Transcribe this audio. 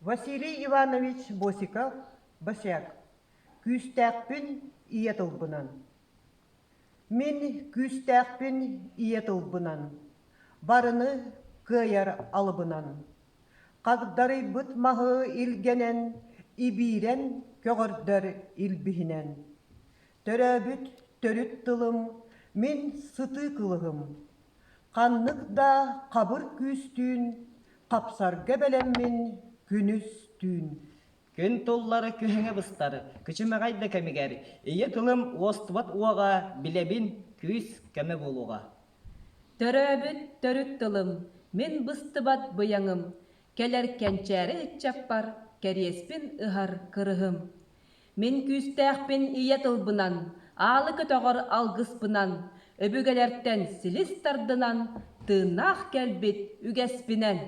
Василий Иванович Босиков, Босяк, күстәкпін иетылбынан. Мен күстәкпін иетылбынан, барыны кыяр алыбынан. Қағдары бұтмағы илгенен, ибирен көгірдір илбихінен. Төрөбүт төрүт тылым, мен сыты кылығым. Қаннықда қабыр күстүн, қапсар гәбәлеммен күніс түн. Күн толлары күхіңе бұстары, күчіме қайды кәмігер, ие тылым остыват уаға, білебін күз кәмі болуға. Төрөбүт төрүт тылым, мен быстыбат бұяңым, келер кәнчәрі үтчаппар, кәріеспін ұғар кырығым. Мен күстәқпен ие тылбынан, алы көтоғыр алғыспынан, өбігелерттен сіліс тардынан, тынақ кәлбет үгәспінен.